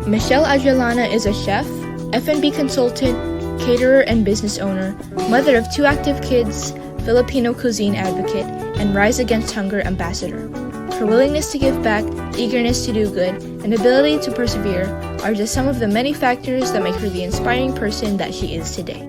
Michelle Adriana is a chef, F&B consultant, caterer and business owner, mother of 2 active kids, Filipino cuisine advocate, and Rise Against Hunger ambassador. Her willingness to give back, eagerness to do good, and ability to persevere are just some of the many factors that make her the inspiring person that she is today.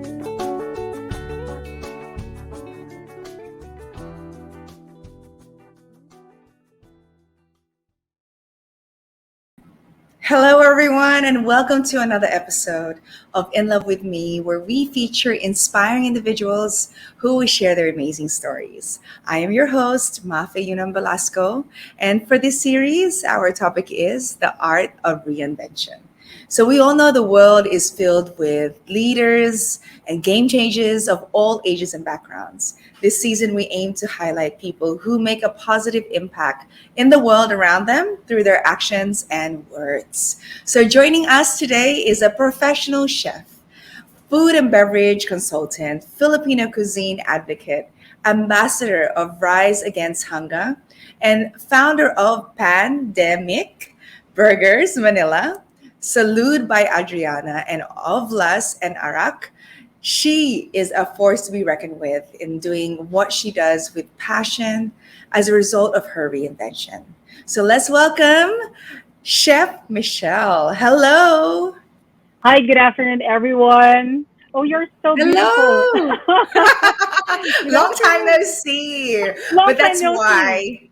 Hello, everyone, and welcome to another episode of In Love with Me, where we feature inspiring individuals who will share their amazing stories. I am your host, Mafe Yunam Velasco, and for this series, our topic is the art of reinvention. So, we all know the world is filled with leaders and game changers of all ages and backgrounds. This season, we aim to highlight people who make a positive impact in the world around them through their actions and words. So, joining us today is a professional chef, food and beverage consultant, Filipino cuisine advocate, ambassador of Rise Against Hunger, and founder of Pandemic Burgers Manila, Salud by Adriana, and Ovlas and Arak. She is a force to be reckoned with in doing what she does with passion as a result of her reinvention. So let's welcome Chef Michelle. Hello. Hi, good afternoon, everyone. Oh, you're so beautiful. Hello. Good Long time no afternoon. see. Long But time that's no see. why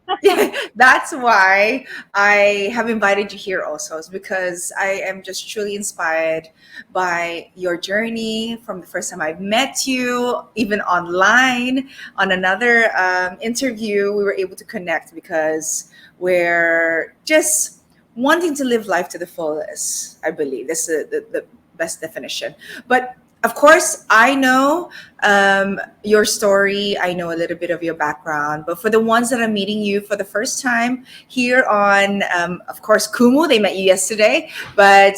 that's why I have invited you here also, is because I am just truly inspired by your journey from the first time I've met you, even online on another interview. We were able to connect because we're just wanting to live life to the fullest. I believe that's the best definition. But of course, I know your story. I know a little bit of your background. But for the ones that are meeting you for the first time here on, of course, Kumu, they met you yesterday. But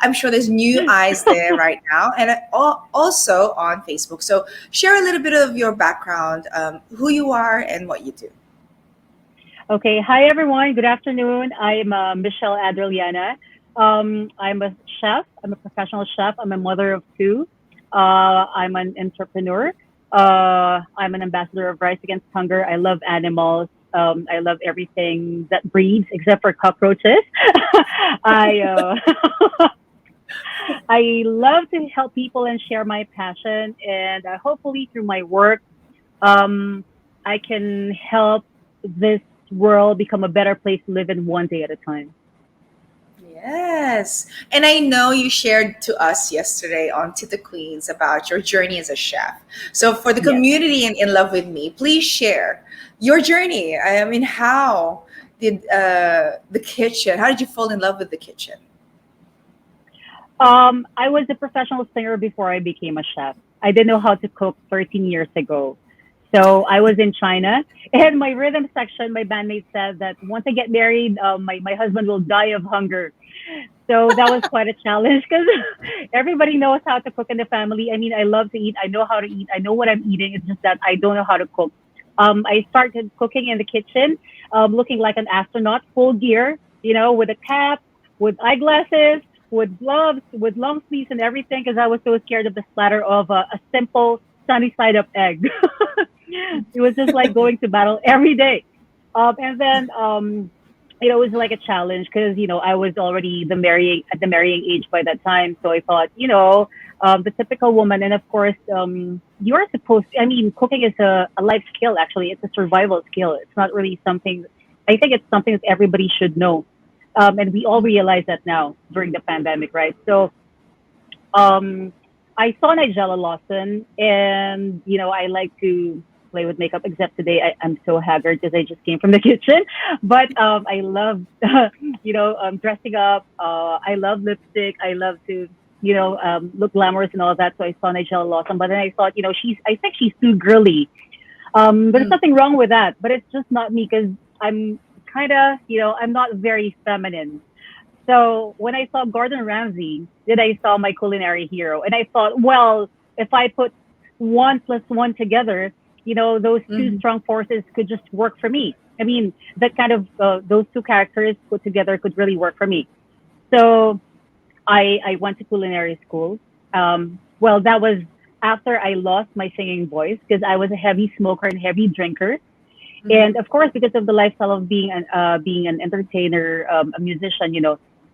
I'm sure there's new eyes there right now. And also on Facebook. So share a little bit of your background, who you are and what you do. Okay, hi, everyone. Good afternoon. I'm Michelle Adriana. I'm a chef. I'm a professional chef. I'm a mother of 2. I'm an entrepreneur. I'm an ambassador of Rise Against Hunger. I love animals. I love everything that breathes except for cockroaches. I I love to help people and share my passion, and hopefully through my work, um, I can help this world become a better place to live in one day at a time. Yes. And I know you shared to us yesterday on Tita Queens about your journey as a chef. So for the Yes. community in Love with Me, please share your journey. I mean, how did the kitchen, how did you fall in love with the kitchen? I was a professional singer before I became a chef. I didn't know how to cook 13 years ago. So I was in China, and my rhythm section, my bandmate said that once I get married, my husband will die of hunger. So that was quite a challenge because everybody knows how to cook in the family. I mean, I love to eat. I know how to eat. I know what I'm eating. It's just that I don't know how to cook. I started cooking in the kitchen, looking like an astronaut, full gear, with a cap, with eyeglasses, with gloves, with long sleeves and everything, because I was so scared of the splatter of a simple sunny side up egg. It was just like going to battle every day. And then it was like a challenge because I was already the marrying age by that time. So I thought, the typical woman, and of course, you're supposed. I mean, cooking is a life skill. Actually, it's a survival skill. It's not really something. I think it's something that everybody should know, and we all realize that now during the pandemic, right? So um, I saw Nigella Lawson, and I like to play with makeup. Except today, I'm so haggard because I just came from the kitchen. But I love, dressing up. I love lipstick. I love to, look glamorous and all that. So I saw Nigella Lawson, but then I thought, I think she's too girly. But there's Mm. nothing wrong with that. But it's just not me because I'm kind of, I'm not very feminine. So when I saw Gordon Ramsay, then I saw my culinary hero, and I thought, well, if I put 1 plus 1 together, those two Mhm. strong forces could just work for me. I mean, that kind of those 2 characters put together could really work for me. So I went to culinary school. Well, that was after I lost my singing voice because I was a heavy smoker and heavy drinker. And Mhm. of course, because of the lifestyle of being an entertainer, a musician,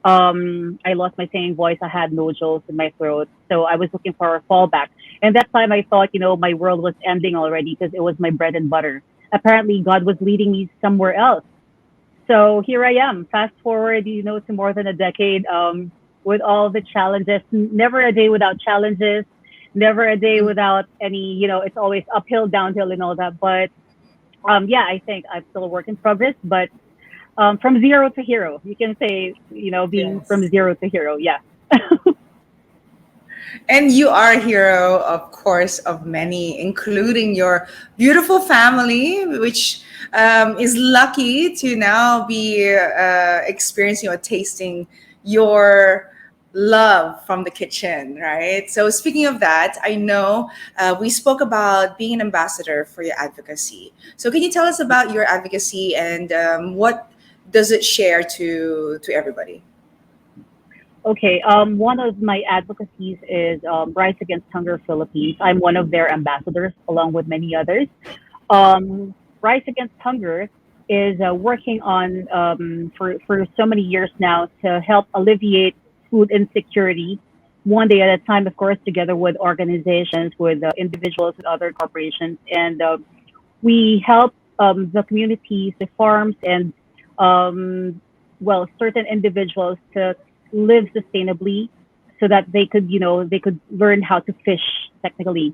I lost my singing voice. I had nodules in my throat, so I was looking for a fallback. And that time, I thought, my world was ending already because it was my bread and butter. Apparently, God was leading me somewhere else. So here I am. Fast forward, to more than a decade, with all the challenges. Never a day without challenges. Never a day Mhm. without any. It's always uphill, downhill, and all that. But yeah, I think I'm still a work in progress, but from zero to hero, you can say, being from Yes. zero to hero. Yeah. And you are a hero, of course, of many, including your beautiful family, which is lucky to now be experiencing or tasting your love from the kitchen, right? So, speaking of that, I know we spoke about being an ambassador for your advocacy. So, can you tell us about your advocacy and what does it share to everybody? Okay. One of my advocacies is Rise Against Hunger Philippines. I'm one of their ambassadors, along with many others. Rise Against Hunger is working on for so many years now to help alleviate food insecurity one day at a time, of course, together with organizations, with individuals, with other corporations. And we help the communities, the farms, and um, certain individuals to live sustainably so that they could learn how to fish technically.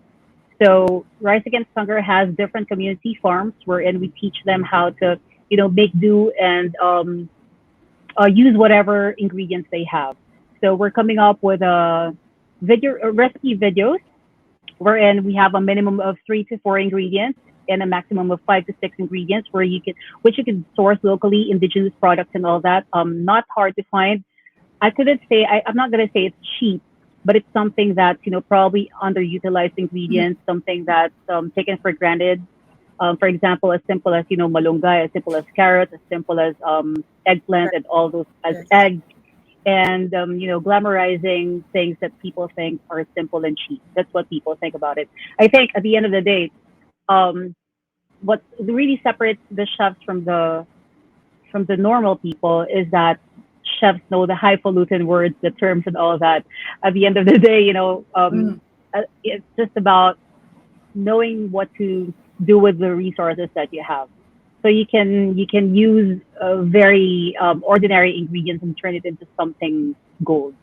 So Rise Against Hunger has different community farms wherein we teach them how to, make do and use whatever ingredients they have. So we're coming up with a recipe videos wherein we have a minimum of 3 to 4 ingredients and a maximum of 5 to 6 ingredients which you can source locally, indigenous products and all that. Not hard to find. I'm not gonna say it's cheap, but it's something that's probably underutilized Mhm. ingredients, something that's taken for granted. For example, as simple as malunggay, as simple as carrots, as simple as eggplant, Right. and all those as Yes. eggs, and glamorizing things that people think are simple and cheap. That's what people think about it. I think at the end of the day, um, what really separates the chefs from the normal people is that chefs know the highfalutin words, the terms, and all that. At the end of the day, Mhm. it's just about knowing what to do with the resources that you have. So you can use very ordinary ingredients and turn it into something gold.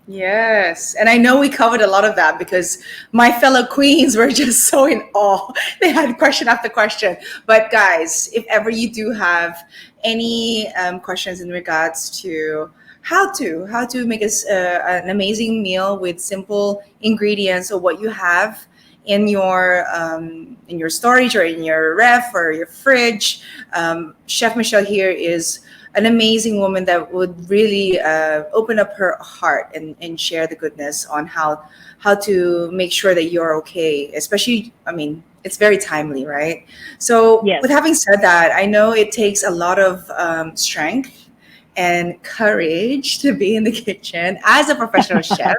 Yes, and I know we covered a lot of that because my fellow queens were just so in awe. They had question after question. But guys, if ever you do have any questions in regards to how to make an amazing meal with simple ingredients or what you have in your storage or in your ref or your fridge, Chef Michelle here is an amazing woman that would really open up her heart and share the goodness on how to make sure that you're okay. Especially, I mean, it's very timely, right? So, Yes. with having said that, I know it takes a lot of strength and courage to be in the kitchen as a professional chef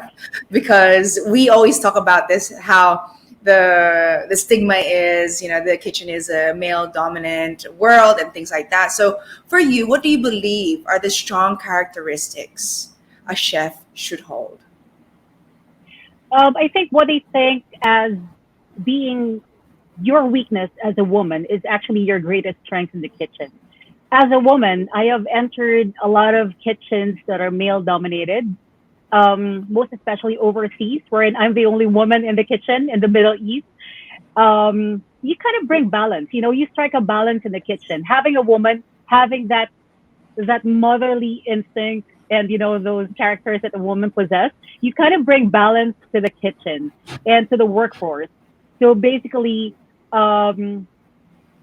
because we always talk about this how the stigma is, the kitchen is a male dominant world and things like that. So for you, what do you believe are the strong characteristics a chef should hold? I think what they think as being your weakness as a woman is actually your greatest strength in the kitchen. As a woman, I have entered a lot of kitchens that are male dominated, most especially overseas, wherein I'm the only woman in the kitchen in the Middle East. You kind of bring balance. You strike a balance in the kitchen. Having a woman, having that motherly instinct and those characters that a woman possess, you kind of bring balance to the kitchen and to the workforce. So basically, um,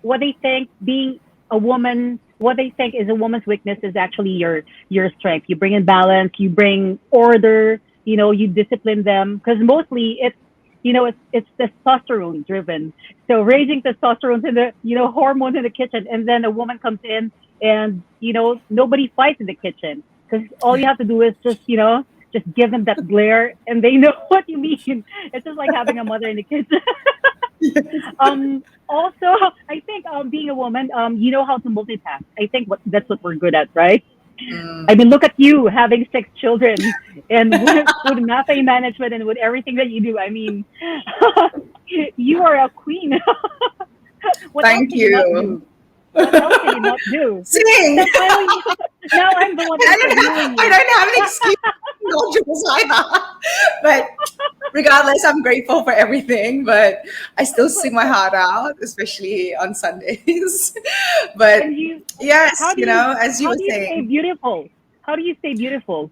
what they think being a woman, what they think is a woman's weakness is actually your strength. You bring in balance, you bring order, you discipline them because mostly it's testosterone driven. So raising testosterone in the hormones in the kitchen, and then a woman comes in and nobody fights in the kitchen because all you have to do is just give them that glare, and they know what you mean. It's just like having a mother and a kid. Also, I think being a woman, you know how to multitask. I think that's what we're good at, right? I Mm. mean, look at you having 6 children, and with mapping management and with everything that you do. I mean, you are a queen. What else Thank can you not you. do? What else can you not do? Sing. So finally, now I'm the one interviewing I you. don't have an excuse. No jokes either. But regardless, I'm grateful for everything. But I still sing my heart out, especially on Sundays. But And you, yes, how do you, as you how were do you stay saying, beautiful? How do you stay beautiful?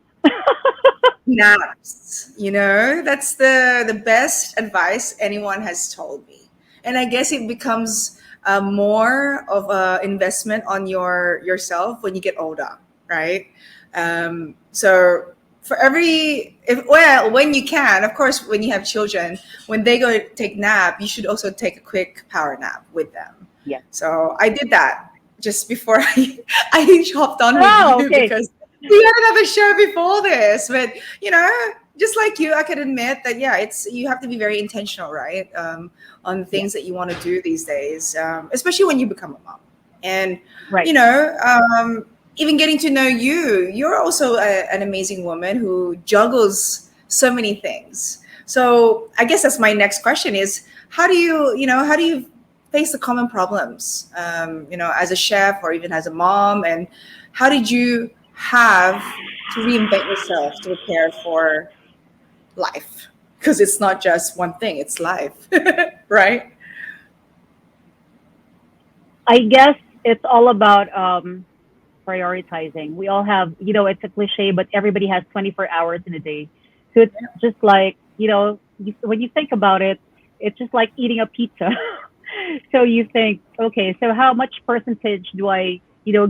naps. That's the best advice anyone has told me, and I guess it becomes more of a investment on yourself when you get older, right? So for every if well when you can, of course, when you have children, when they go take nap, you should also take a quick power nap with them. Yes. So I did that just before I hopped on with Oh, you okay. because we had another show before this. But you know, just like you, I can admit that yeah, it's you have to be very intentional, right? On Yes. things that you want to do these days, especially when you become a mom. And Right. you know, even getting to know you, you're also an amazing woman who juggles so many things. So I guess that's my next question: is how do you face the common problems, as a chef or even as a mom, and how did you have to reinvent yourself to prepare for life? Because it's not just one thing; it's life, right? I guess it's all about prioritizing. We all have, it's a cliche, but everybody has 24 hours in a day. So it's just like, when you think about it, it's just like eating a pizza. So you think, okay, so how much percentage do I,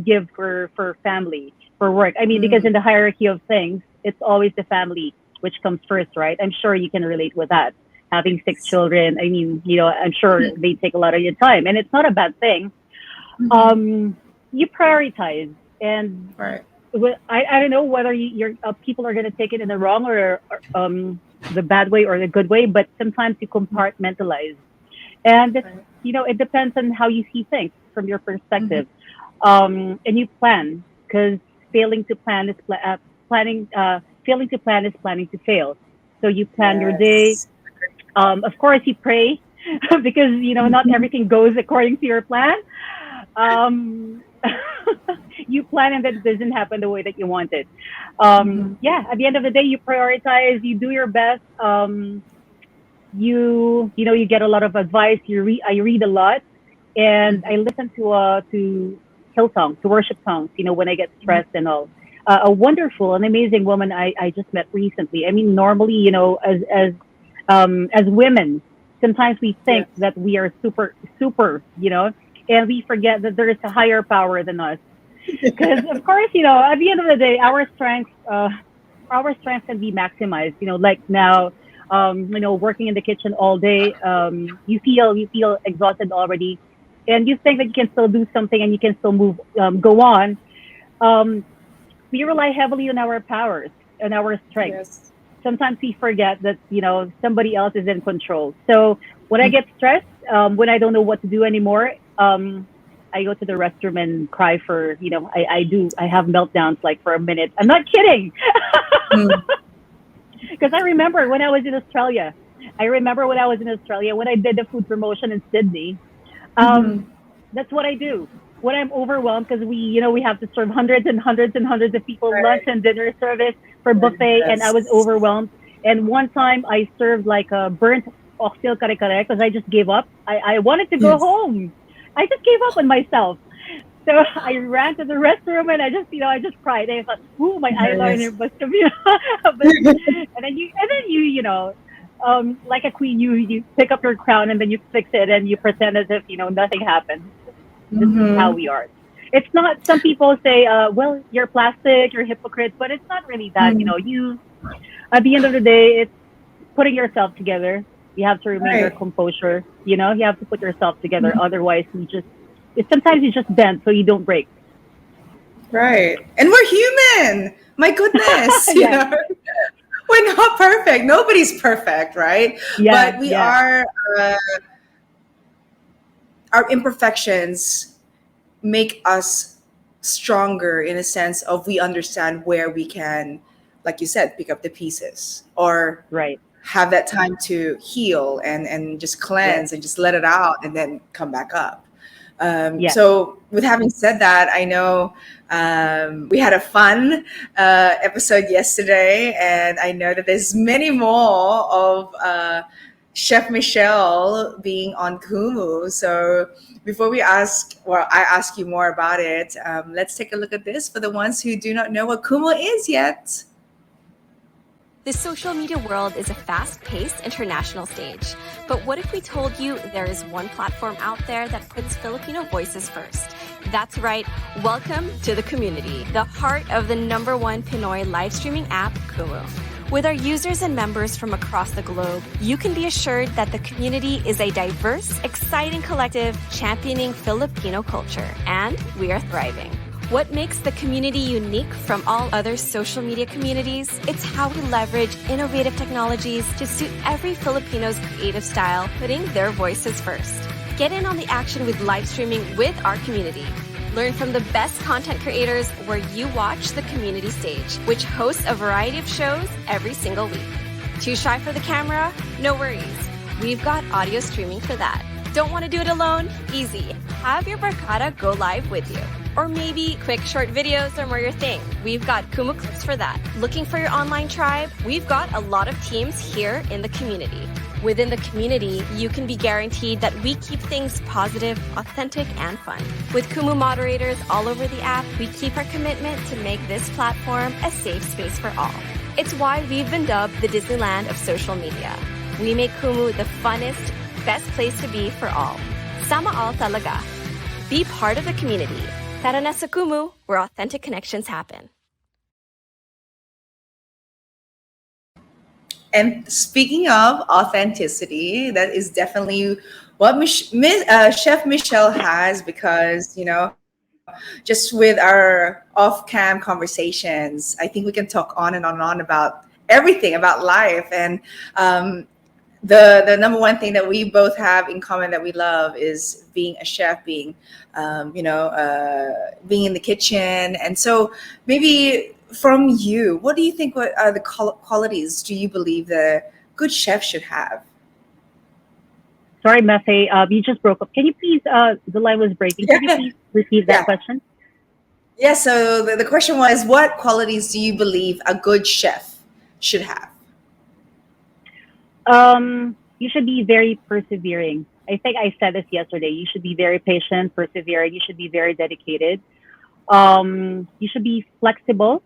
give for family, for work? I mean, because Mm, in the hierarchy of things, it's always the family which comes first, right? I'm sure you can relate with that. Having 6 children, I mean, I'm sure they take a lot of your time, and it's not a bad thing. mhm. um you prioritize, and Right. I don't know whether your people are going to take it in the wrong or the bad way or the good way, but sometimes you compartmentalize, and it's, Right. it depends on how you see things from your Mhm. perspective. And you plan, because failing to plan is planning failing to plan is planning to fail. So you plan your day. Yes. Of course you pray, because not Mhm. everything goes according to your plan. um, you plan and then it doesn't happen the way that you wanted. Mhm. Yeah, at the end of the day, you prioritize, you do your best. You get a lot of advice. I read a lot, and I Mhm. listen to hill songs, to worship songs. When I get Mhm. stressed and all. A wonderful, an amazing woman I just met recently. I mean, normally, as women, sometimes we think Yes. that we are super, super, and we forget that there is a higher power than us. Because of course, at the end of the day, our strengths can be maximized. Like now, working in the kitchen all day, you feel exhausted already, and you think that you can still do something and you can still move, go on. Um, we rely heavily on our powers and our strengths. Yes. Sometimes we forget that somebody else is in control. So when I Mhm. get stressed, when I don't know what to do anymore, I go to the restroom and cry for, I have meltdowns like for a minute. I'm not kidding. Mhm. Because I remember when I was in Australia. I remember when I was in Australia when I did the food promotion in Sydney. Um, Mhm. that's what I do when I'm overwhelmed, because we have to serve hundreds and hundreds and hundreds of people lunch Right. and dinner service for buffet, and I was Yes. overwhelmed. And one time I served like a burnt oxtail kare kare because I just gave up. I wanted to go Yes. home. I just gave up on myself. So I ran to the restroom and I just cried. I thought, "Ooh, my eyeliner Yes. must have, but and then you, like a queen, you pick up your crown and then you fix it and you pretend as if nothing happened. This is how Mhm. we are. It's not. Some people say, "Well, you're plastic, you're hypocrite," but it's not really that. Mhm. You At the end of the day, it's putting yourself together. You have to remain your Right. composure. You have to put yourself together. Mhm. Otherwise, sometimes you just bend so you don't break. Right. And we're in. My goodness, Yeah. we're not perfect. Nobody's perfect, right? Yeah. But we Yeah. are, our imperfections make us stronger in a sense of we understand where we can, like you said, pick up the pieces or Right. have that time to heal and just Right. cleanse and just let it out and then come back up. Yes. So with having said that, I know we had a fun episode yesterday, and I know that there's many more of Chef Michelle being on Kumu. So before we ask, well, I ask you more about it, let's take a look at this for the ones who do not know what Kumu is yet. The social media world is a fast-paced international stage. But what if we told you there is one platform out there that puts Filipino voices first? That's right. Welcome to the community, the heart of the #1 Pinoy live streaming app, Kumu. With our users and members from across the globe, you can be assured that the community is a diverse, exciting collective championing Filipino culture, and we are thriving. What makes the community unique from all other social media communities? It's how we leverage innovative technologies to suit every Filipino's creative style, putting their voices first. Get in on the action with live streaming with our community. Learn from the best content creators where you watch the community stage, which hosts a variety of shows every single week. Too shy for the camera? No worries. We've got audio streaming for that. Don't want to do it alone? Easy. Have your barkada go live with you. Or maybe quick short videos are more your thing. We've got Kumu Clips for that. Looking for your online tribe? We've got a lot of teams here in the community. Within the community, you can be guaranteed that we keep things positive, authentic, and fun. With Kumu moderators all over the app, we keep our commitment to make this platform a safe space for all. It's why we've been dubbed the Disneyland of social media. We make Kumu the funnest, best place to be for all. Sama all talaga. Be part of the community. Tara na sa Kumu, where authentic connections happen. And speaking of authenticity, that is definitely what Chef Michelle has, because, just with our off-cam conversations, I think we can talk on and on and on about everything about life. And the #1 thing that we both have in common that we love is being a chef, being being in the kitchen. And so maybe from you, what do you think, what are the qualities do you believe the good chef should have? Sorry, Mafe, you just broke up. Can you please, the line was breaking. Can you please repeat that Yeah. question? Yeah, so the question was, what qualities do you believe a good chef should have? You should be very persevering. I think I said this yesterday. You should be very patient, persevering. You should be very dedicated. You should be flexible,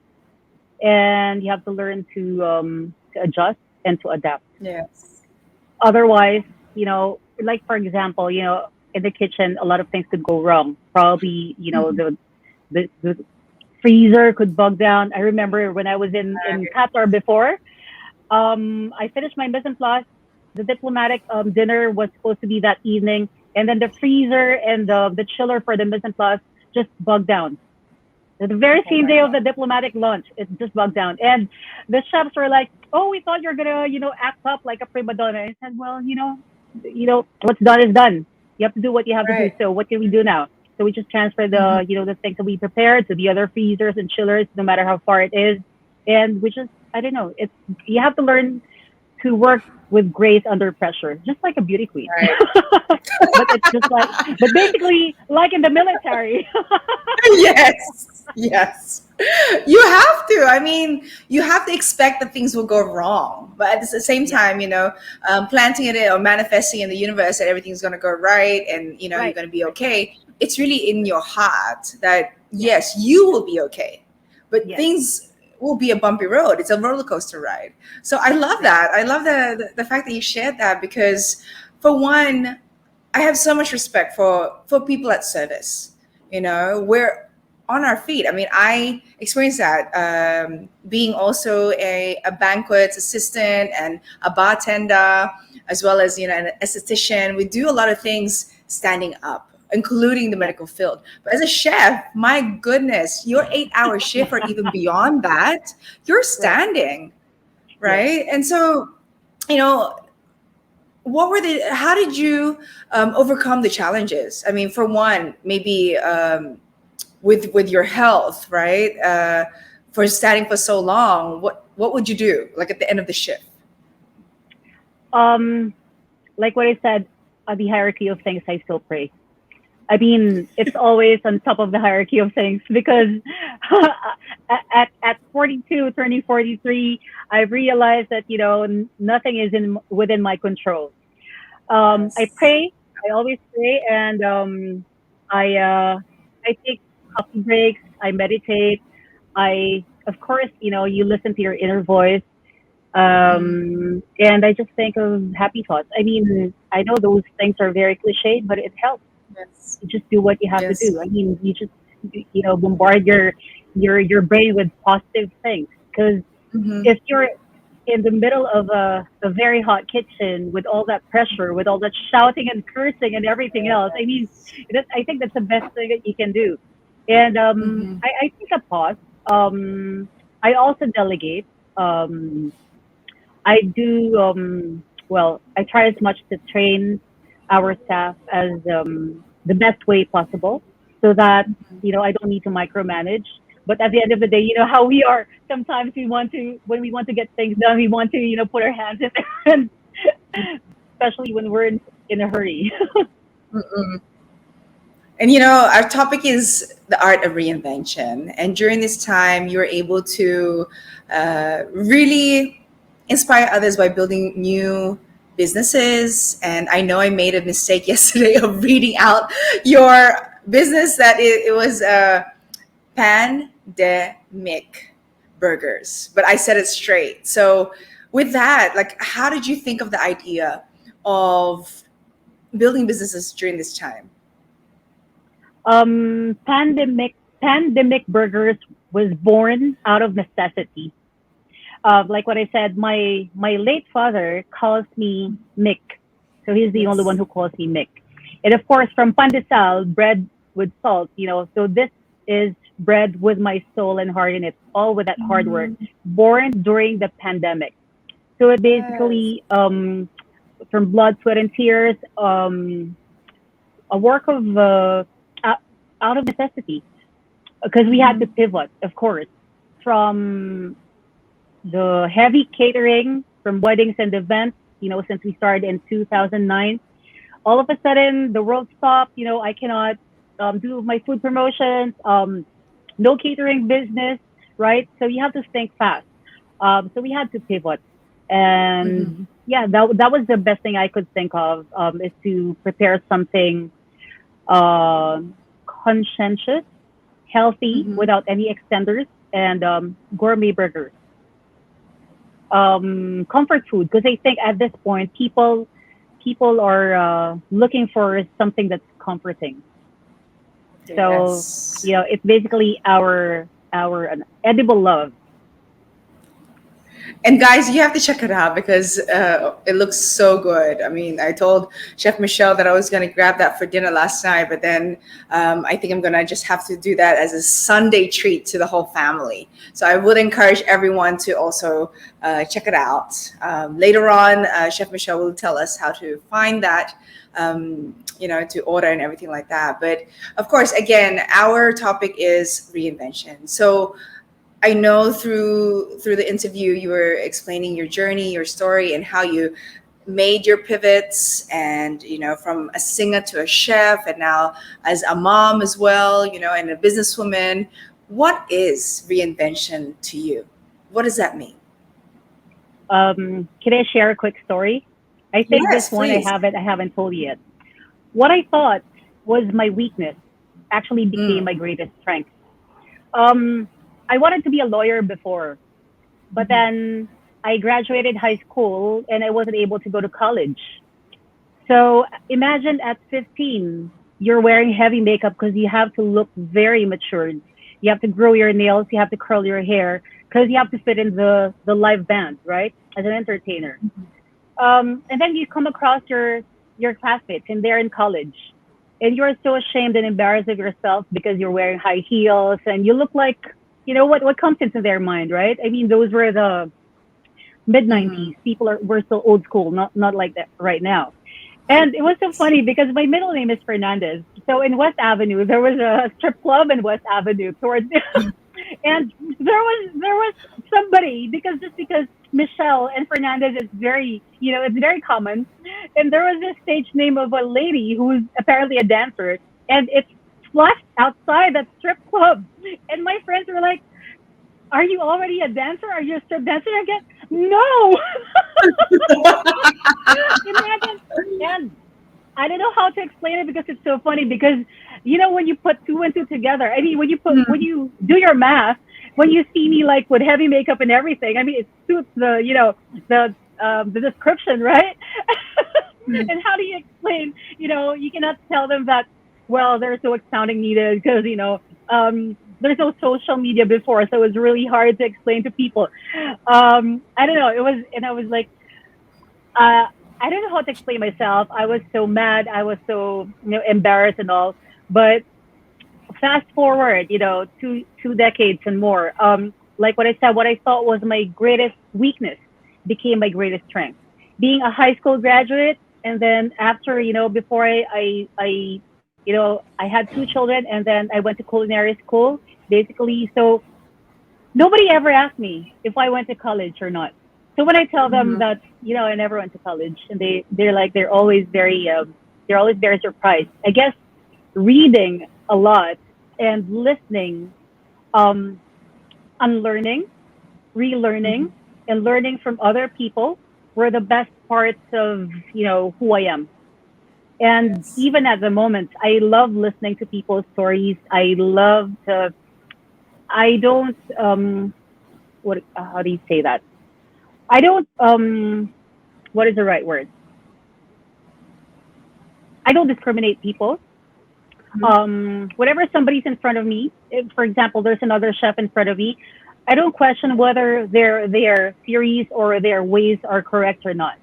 and you have to learn to adjust and to adapt. Yes. Otherwise, like for example, in the kitchen, a lot of things could go wrong. Probably, the freezer could bug down. I remember when I was in Qatar before. I finished my mise en place. The diplomatic dinner was supposed to be that evening, and then the freezer and the chiller for the mise en place just bugged down. The very same day of the diplomatic lunch, it just bugged down. And the chefs were like, "Oh, we thought you're gonna, act up like a prima donna." I said, "Well, what's done is done. You have to do what you have to do. Right. So what can we do now?" So we just transfer the, the things that we prepared to the other freezers and chillers, no matter how far it is. And we just, I don't know, you have to learn to work with grace under pressure, just like a beauty queen. Right. But it's just but basically like in the military. Yes. You have to. I mean, you have to expect that things will go wrong, but at the same time, planting it or manifesting in the universe that everything's going to go right, and you're Right. going to be okay. It's really in your heart that yes, you will be okay, but Yes. things will be a bumpy road. It's a roller coaster ride. So I love that. I love the fact that you shared that, because for one, I have so much respect for people at service. We're on our feet. I mean, I experienced that being also a banquet assistant and a bartender, as well as an esthetician. We do a lot of things standing up. including the medical field. But as a chef, my goodness, your 8 hour shift or even beyond that, you're standing, right? And so, you know, how did you overcome the challenges? I mean, for one, maybe with your health, right? For standing for so long, what would you do like at the end of the shift? Um, like what I said, the hierarchy of things, I still pray. I mean, it's always on top of the hierarchy of things because at 42, turning 43, I've realized that nothing is within my control. I pray. I always pray, and I take coffee breaks. I meditate. Of course, you listen to your inner voice, and I just think of happy thoughts. I mean, I know those things are very cliched, but it helps. Yes. You just do what you have to Yes. do. I mean, you just bombard your brain with positive things because Hmm. if you're in the middle of a very hot kitchen with all that pressure, with all that shouting and cursing and everything else, I mean, I think that's the best thing that you can do. And Hmm. I take a pause. I also delegate. Um, I do, well, I try as much to train our staff as the best way possible so that, I don't need to micromanage. But at the end of the day, you know how we are. Sometimes when we want to get things done, we want to, put our hands in there, and especially when we're in a hurry. Mm-mm. And our topic is the art of reinvention. And during this time, you were able to really inspire others by building new businesses. And I know I made a mistake yesterday of reading out your business that it was Pandemic Burgers, but I said it straight. So, with that, like, how did you think of the idea of building businesses during this time? Pandemic Burgers was born out of necessity. Like what I said, my late father calls me Mick, so he's the only one Yes. who calls me Mick. And of course, from pandesal, bread with salt, So this is bread with my soul and heart in it, all with that hard work, Mhm. born during the pandemic. So it Yes. basically, from blood, sweat, and tears, a work of out out of necessity, because we had to Mhm. pivot, of course, from the heavy catering from weddings and events, since we started in 2009. All of a sudden, the world stopped. I cannot do my food promotions, no catering business, right? So you have to think fast. So we had to pivot. And Mhm. yeah, that was the best thing I could think of, is to prepare something uh, conscientious, healthy, Mhm. without any extenders, and gourmet burgers, comfort food, because I think at this point people are looking for something that's comforting. So Yes. it's basically our edible love. And guys, you have to check it out because it looks so good. I mean, I told Chef Michelle that I was going to grab that for dinner last night, but then I think I'm going to just have to do that as a Sunday treat to the whole family. So I would encourage everyone to also check it out. Later on, Chef Michelle will tell us how to find that. To order and everything like that. But of course, again, our topic is reinvention. So I know through the interview you were explaining your journey, your story, and how you made your pivots, and from a singer to a chef, and now as a mom as well, and a businesswoman. What is reinvention to you? What does that mean? Can I share a quick story? I think this Yes, one I please. haven't told you yet. What I thought was my weakness actually became Mm. my greatest strength. Um, I wanted to be a lawyer before, but Mhm. then I graduated high school and I wasn't able to go to college. So imagine at 15, you're wearing heavy makeup because you have to look very matured. You have to grow your nails, you have to curl your hair because you have to fit in the live band, right? As an entertainer. And then you come across your classmates and they're in college. and you're so ashamed and embarrassed of yourself because you're wearing high heels and you look like, what comes into their mind, right? I mean, those were the mid Mm-hmm. 90s. People were still old school, not like that right now. And it was so funny because my middle name is Fernandez. So in West Avenue, there was a strip club in West Avenue towards, and there was somebody, because Michelle and Fernandez is very, it's very common. And there was this stage name of a lady who's apparently a dancer, and it's flashed outside that strip club. And my friends were like, "Are you already a dancer? Are you a strip dancer again?" No. Imagine. And I don't know how to explain it because it's so funny, because when you put two and two together, I mean, when you do your math, when you see me like with heavy makeup and everything, I mean, it suits the description, right? And how do you explain, you cannot tell them that, well, there's no expounding needed because there's no social media before, so it was really hard to explain to people. I don't know, and I was like, I don't know how to explain myself. I was so mad. I was so embarrassed and all. But fast forward, two decades and more. Like what I said, what I thought was my greatest weakness became my greatest strength. Being a high school graduate, and then after, before I had two children, and then I went to culinary school, basically. So nobody ever asked me if I went to college or not. So when I tell them that I never went to college, and they're always very surprised. I guess reading a lot and listening, um, unlearning, relearning, and learning from other people were the best parts of who I am. And Yes. even at the moment, I love listening to people's stories. I love to. I don't. What? How do you say that? I don't. What is the right word? I don't discriminate people. Whenever somebody's in front of me, if, for example, there's another chef in front of me, I don't question whether their theories or their ways are correct or not.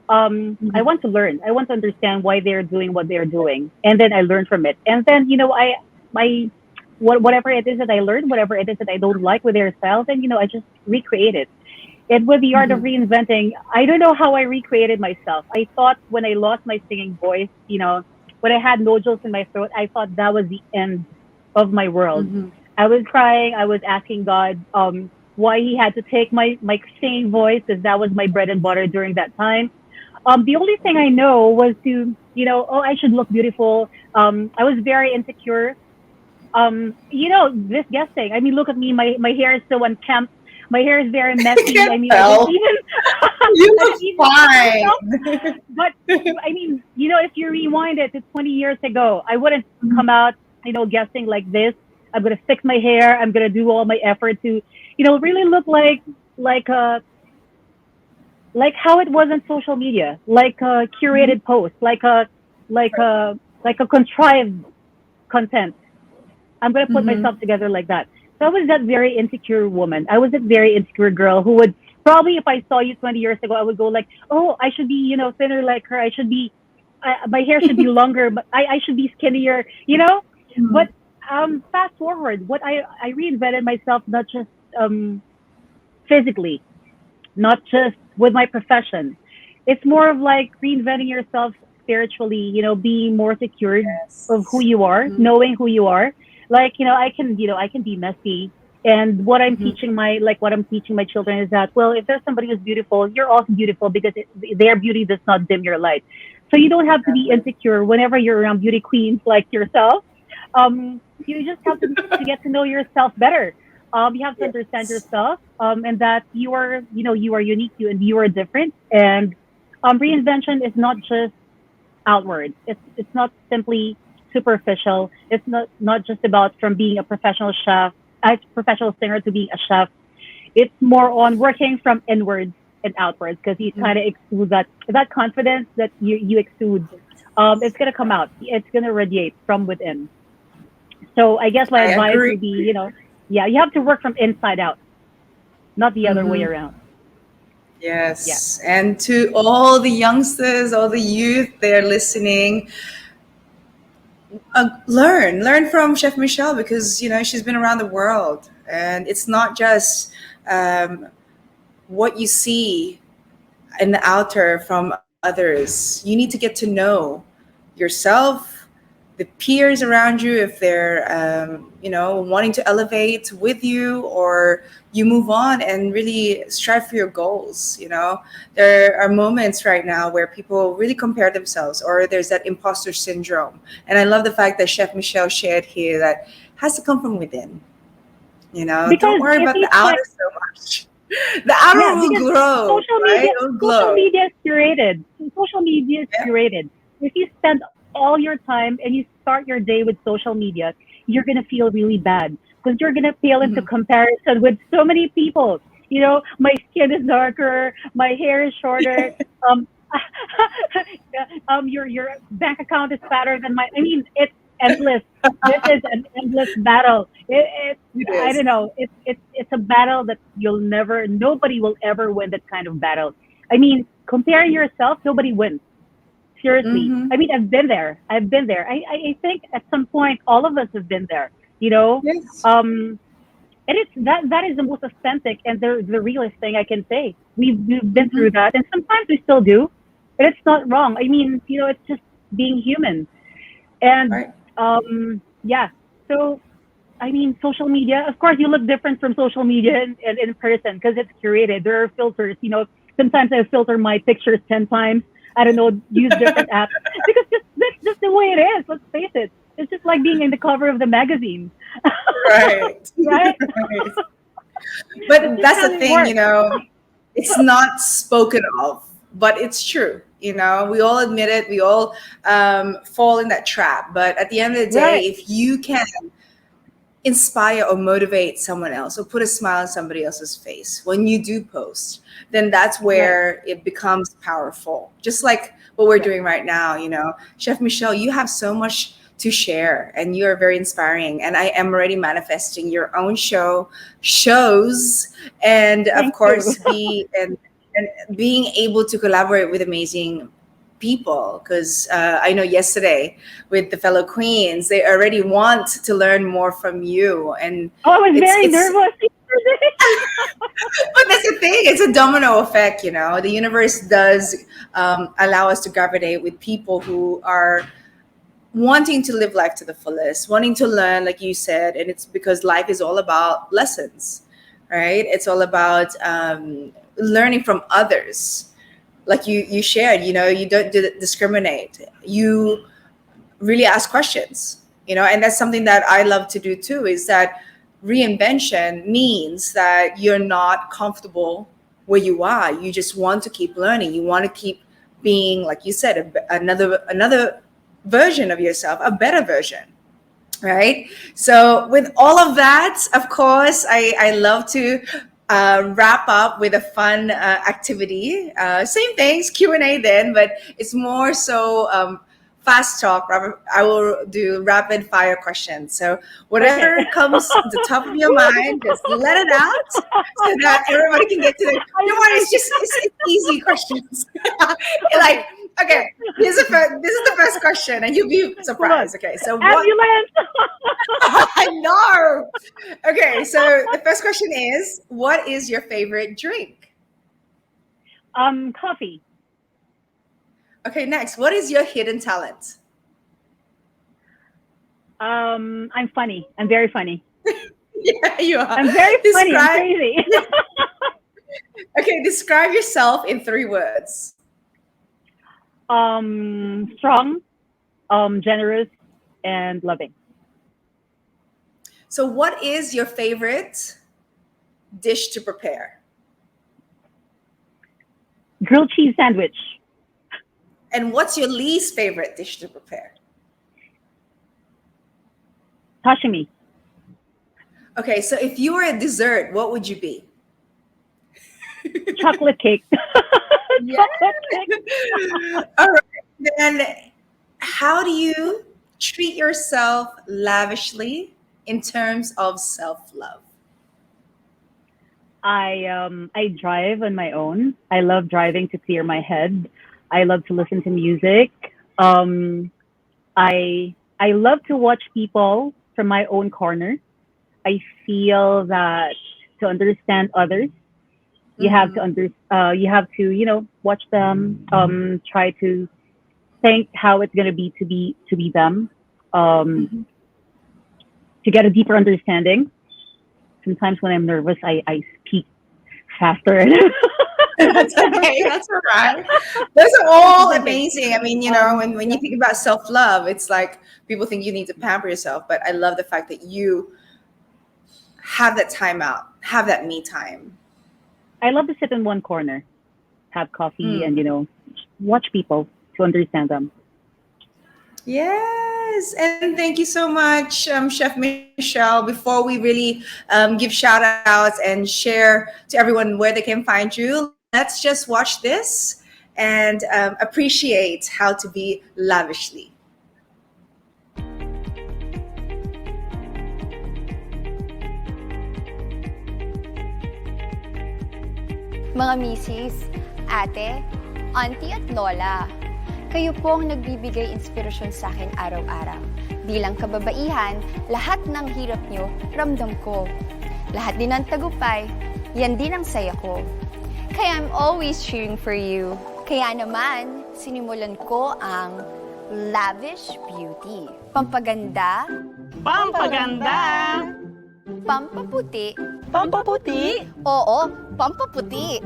I want to learn. I want to understand why they're doing what they're doing, and then I learn from it. And then whatever it is that I learn, whatever it is that I don't like with their style, then I just recreate it. And with the art of reinventing, I don't know how I recreated myself. I thought when I lost my singing voice, when I had nodules in my throat, I thought that was the end of my world. I was crying. I was asking God why He had to take my singing voice, because that was my bread and butter during that time. The only thing I know was to, oh, I should look beautiful. I was very insecure. This guessing. I mean, look at me. My hair is so unkempt. My hair is very I messy. I can't mean, I don't tell. even, You I don't look even, fine. but I mean, if you rewind it to 20 years ago, I wouldn't come out, guessing like this. I'm gonna fix my hair. I'm gonna do all my effort to, really look like like how it was on social media, like a curated post, like a contrived content. I'm gonna put myself together like that. So I was that very insecure woman. I was that very insecure girl who would probably, if I saw you 20 years ago, I would go like, oh, I should be, thinner like her. I should be, my hair should be longer, but I should be skinnier. But fast forward, what I reinvented myself, not just physically, not just with my profession. It's more of like reinventing yourself spiritually, being more secured of who Yes. you are, knowing who you are. Like, I can be messy. And what I'm teaching my children is that, well, if there's somebody who's beautiful, you're also beautiful, because their beauty does not dim your light. So you don't have to be Exactly. insecure whenever you're around beauty queens like yourself. You just have to get to know yourself better. You have to understand Yes. yourself, and that you are unique, and you are different. And reinvention is not just outward. It's not simply superficial. It's not just about from being a professional singer to being a chef. It's more on working from inwards and outwards, because you kind of exude that confidence that you exude. It's gonna come out. It's gonna radiate from within. So I guess my I advice agree. would be, yeah, you have to work from inside out, not the other way around. Yeah. Yes. And to all the youngsters, all the youth, they're listening. Learn from Chef Michelle, because she's been around the world, and it's not just um, what you see in the outer from others. You need to get to know yourself, the peers around you, if they're wanting to elevate with you, or you move on and really strive for your goals. There are moments right now where people really compare themselves, or there's that imposter syndrome. And I love the fact that Chef Michelle shared here that has to come from within. Don't Because worry if about you the check, outer so much. The outer yeah, will because grow, social right? media, It will social glow. media is curated. Social media is Yeah. curated. If you spend all your time and you start your day with social media, you're gonna feel really bad because you're gonna feel into Mhm. comparison with so many people. My skin is darker, my hair is shorter. Um, your bank account is fatter than mine. I mean, it's endless. This is an endless battle. It I is. don't know. It's a battle that nobody will ever win that kind of battle. I mean, comparing yourself, nobody wins. Seriously. Mm-hmm. I mean, I've been there. I've been there. I think at some point, all of us have been there, you know? Yes. Um, and that is the most authentic and the realest thing I can say. We've been Mm-hmm. through that, and sometimes we still do, but it's not wrong. I mean, it's just being human. And Right. yeah. So I mean, social media. Of course, you look different from social media in person because it's curated. There are filters. Sometimes I filter my pictures 10 times. I don't know, use different apps because that's just the way it is. Let's face it. It's just like being in the cover of the magazine, Right. right? Right. That's But just that's how the it thing, works, it's not spoken of, but it's true. We all admit it. We all fall in that trap. But at the end of the day, right? if you can inspire or motivate someone else, or put a smile on somebody else's face when you do post, then that's Right. where it becomes powerful. Just like what we're Yeah. doing right now. Chef Michelle, you have so much to share, and you are very inspiring, and I am already manifesting your own shows, and of Thank you. course and being able to collaborate with amazing people, because I know yesterday with the fellow queens, they already want to learn more from you. And Oh, I was very it's nervous yesterday. but that's the thing, it's a domino effect. The universe does allow us to gravitate with people who are wanting to live life to the fullest, wanting to learn, like you said. And it's because life is all about lessons, right? It's all about learning from others. Like you shared, you don't discriminate. You really ask questions, and that's something that I love to do too, is that reinvention means that you're not comfortable where you are. You just want to keep learning. You want to keep being, like you said, another version of yourself, a better version, right? So with all of that, of course, I love to wrap up with a fun activity. Same things, Q&A then, but it's more so fast talk. I will do rapid fire questions. So Okay. whatever comes to the top of your mind, just let it out so that everybody can get to the. Don't worry, it's easy questions. Like, okay, this is the first question, and you'll be Hold on. surprised. Okay, so what? Ambulance. I know. Okay, so the first question is, what is your favorite drink? Coffee. Okay, next, what is your hidden talent? I'm funny. I'm very funny. Yeah, you are. I'm very funny. I'm Describe. crazy. Okay, describe yourself in 3 words. Strong, generous, and loving. So, what is your favorite dish to prepare? Grilled cheese sandwich. And what's your least favorite dish to prepare? Sashimi. Okay, so if you were a dessert, what would you be? Chocolate cake. Yeah. Chocolate cake. All right. Then, how do you treat yourself lavishly in terms of self love? I drive on my own. I love driving to clear my head. I love to listen to music. Um, I I love to watch people from my own corner. I feel that to understand others, Mm-hmm. you have to, watch them, try to think how it's gonna be to be them, um, Mm-hmm. to get a deeper understanding. Sometimes when I'm nervous, I speak faster. That's okay. That's all right. Those are all It's okay. amazing. I mean, when you Yeah, think about self love, it's like people think you need to pamper yourself, but I love the fact that you have that time out, have that me time. I love to sit in one corner, have coffee, and Mm. watch people to understand them. Yes, and thank you so much, Chef Michelle. Before we really give shout outs and share to everyone where they can find you, let's just watch this and appreciate how to be lavishly. Mga misis, ate, auntie at lola, kayo po ang nagbibigay inspirasyon sa akin araw-araw. Bilang kababaihan, lahat ng hirap nyo, ramdam ko. Lahat din ng tagumpay, yan din ang saya ko. Kaya I'm always cheering for you. Kaya naman, sinimulan ko ang Lavish Beauty. Pampaganda, Pampaganda! pampaputi, Pampaputi! oo, pampaputi,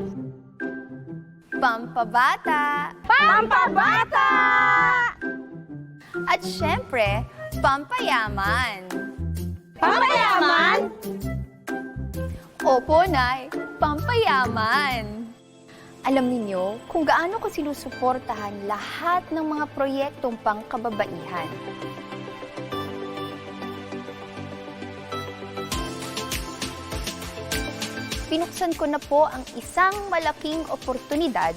pampabata, Pampabata! at syempre, pampayaman. Pampayaman! Opo, Nay, pampayaman. Alam ninyo kung gaano ko sinusuportahan lahat ng mga proyektong pangkababaihan. Pinuksan ko na po ang isang malaking oportunidad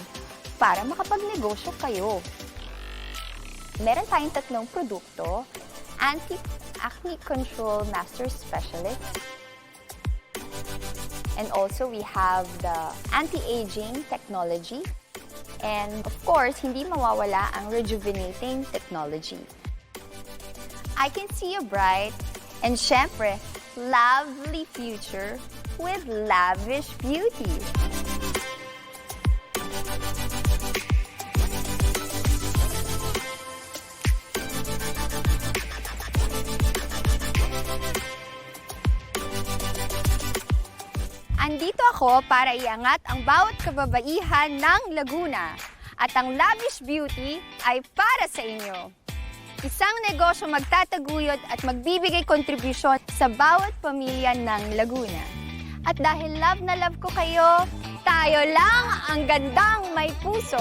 para makapagnegosyo kayo. Meron tayong tatlong produkto: Anti-Acne Control Master Specialist, and also we have the anti-aging technology, and of course, hindi mawawala ang rejuvenating technology. I can see a bright and syempre, lovely future with Lavish Beauty. Andito ako para iangat ang bawat kababaihan ng Laguna. At ang Lavish Beauty ay para sa inyo. Isang negosyo magtataguyod at magbibigay kontribusyon sa bawat pamilya ng Laguna. At dahil love na love ko kayo, tayo lang ang gandang may puso.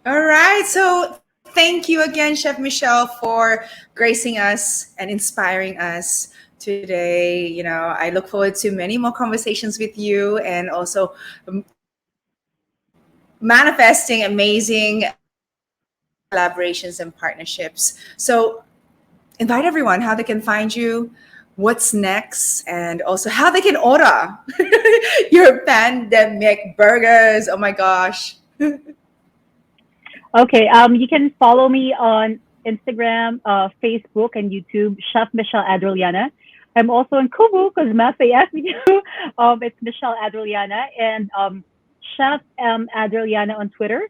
All right. So thank you again, Chef Michelle, for gracing us and inspiring us today. I look forward to many more conversations with you and also manifesting amazing collaborations and partnerships. So invite everyone how they can find you, what's next, and also how they can order your pandemic burgers. Oh my gosh. Okay, you can follow me on Instagram, Facebook, and YouTube, Chef Michelle Adriana. I'm also on Kumu because Mafe asked me to. It's Michelle Adriana and Chef Adriana on Twitter.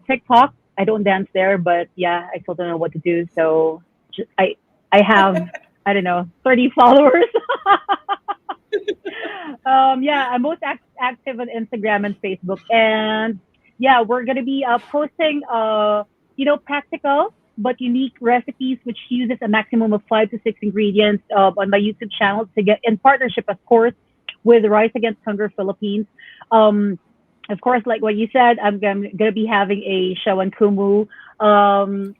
TikTok, I don't dance there, but yeah, I still don't know what to do. So I have, I don't know, 30 followers. Yeah, I'm most active on Instagram and Facebook. And yeah, we're gonna be posting, practical but unique recipes which uses a maximum of 5 to 6 ingredients on my YouTube channel to get in partnership, of course, with Rise Against Hunger Philippines. Of course, like what you said, I'm gonna be having a show on Kumu,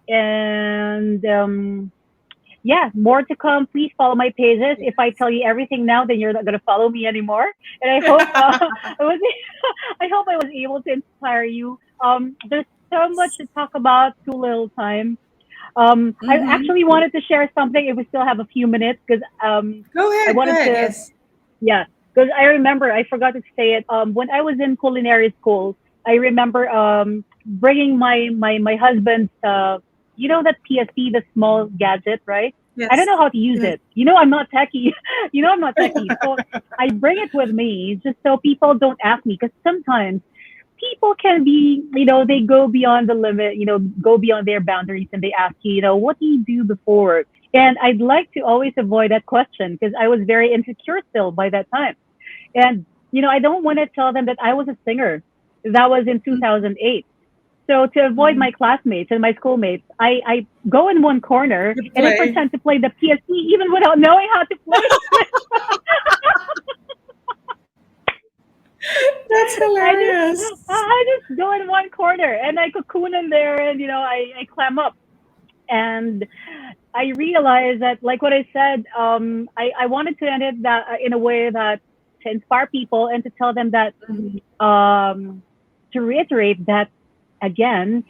and yeah, more to come. Please follow my pages. If I tell you everything now, then you're not gonna follow me anymore. And I hope I hope I was able to inspire you. There's so much to talk about, too little time. I Mhm. actually wanted to share something if we still have a few minutes because Go I ahead. Go wanted ahead. to, Yes. yeah, because I remember I forgot to say it. When I was in culinary school, I remember bringing my husband's that PSP, the small gadget, right? I don't Yes. know how to use Yes. it. I'm not techie. I'm not techie. So I bring it with me just so people don't ask me because sometimes people can be, they go beyond the limit, go beyond their boundaries and they ask you, what do you do before? And I'd like to always avoid that question because I was very insecure still by that time. And, I don't want to tell them that I was a singer. That was in 2008. So to avoid Mhm. my classmates and my schoolmates, I go in one corner Good and I play. pretend to play the PSP even without knowing how to play. That's I hilarious. just go in one corner and I cocoon in there and I clam up. And I realized that, like what I said, I wanted to end it that in a way that to inspire people and to tell them that Mhm. to reiterate that again,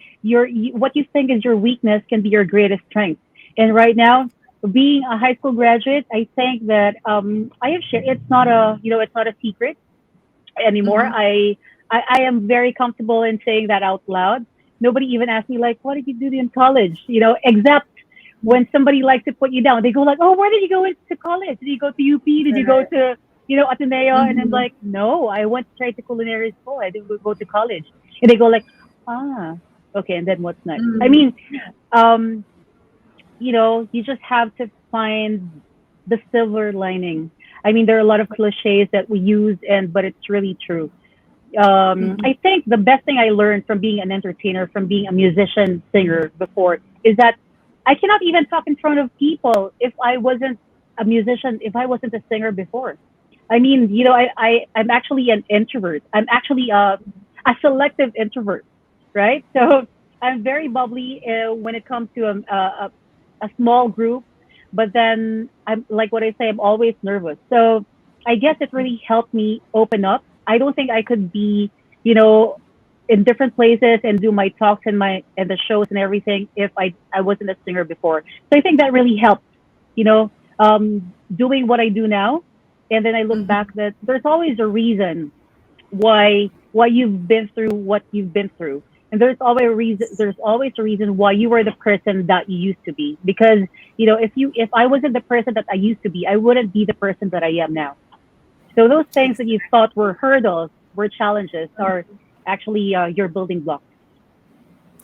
what you think is your weakness can be your greatest strength. And right now, being a high school graduate, I think that I have shared. It's not a secret anymore. Mhm. I am very comfortable in saying that out loud. Nobody even asked me like, what did you do in college? Except when somebody likes to put you down, they go like, oh, where did you go into college? Did you go to UP? Did you go Right. to Ateneo? And I'm Mhm. like, no, I went straight to culinary school. I didn't go to college. And they go like, ah, okay. And then what's next? I Mhm. mean, um, you just have to find the silver lining. I mean, there are a lot of cliches that we use, but it's really true. Mhm. I think the best thing I learned from being an entertainer, from being a musician, singer before, is that I cannot even talk in front of people if I wasn't a musician, if I wasn't a singer before. I mean, I'm actually an introvert. I'm actually a selective introvert, right? So I'm very bubbly when it comes to a small group, but then I'm like what I say, I'm always nervous. So I guess it really helped me open up. I don't think I could be, you know, in different places and do my talks and the shows and everything if I wasn't a singer before. So I think that really helped, doing what I do now. And then I look back Mhm. that there's always a reason why you've been through what you've been through. And there's always a reason why you were the person that you used to be. Because, if I wasn't the person that I used to be, I wouldn't be the person that I am now. So those things that you thought were hurdles, were challenges, are actually your building blocks.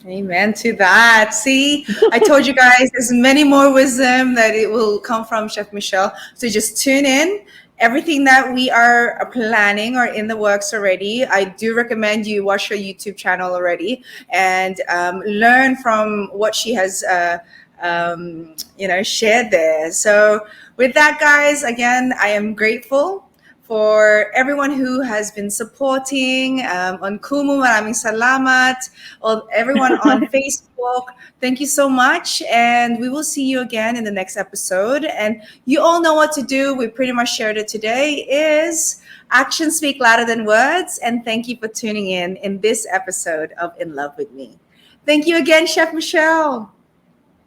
Amen to that. See, I told you guys there's many more wisdom that it will come from Chef Michelle. So just tune in. Everything that we are planning or in the works already, I do recommend you watch her YouTube channel already and learn from what she has, shared there. So with that, guys, again, I am grateful for everyone who has been supporting on Kumu, maraming salamat. All everyone on Facebook, thank you so much, and we will see you again in the next episode. And you all know what to do. We pretty much shared it today. Is actions speak louder than words? And thank you for tuning in this episode of In Love with Me. Thank you again, Chef Michelle.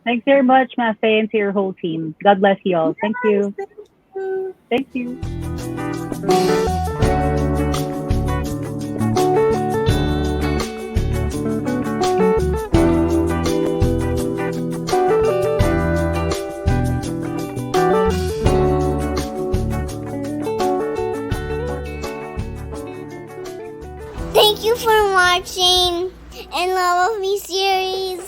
Thanks very much, Mafe, and to your whole team. God bless you all. Thank Yes, you. thank you. Thank you. Thank you for watching and Love of Me series.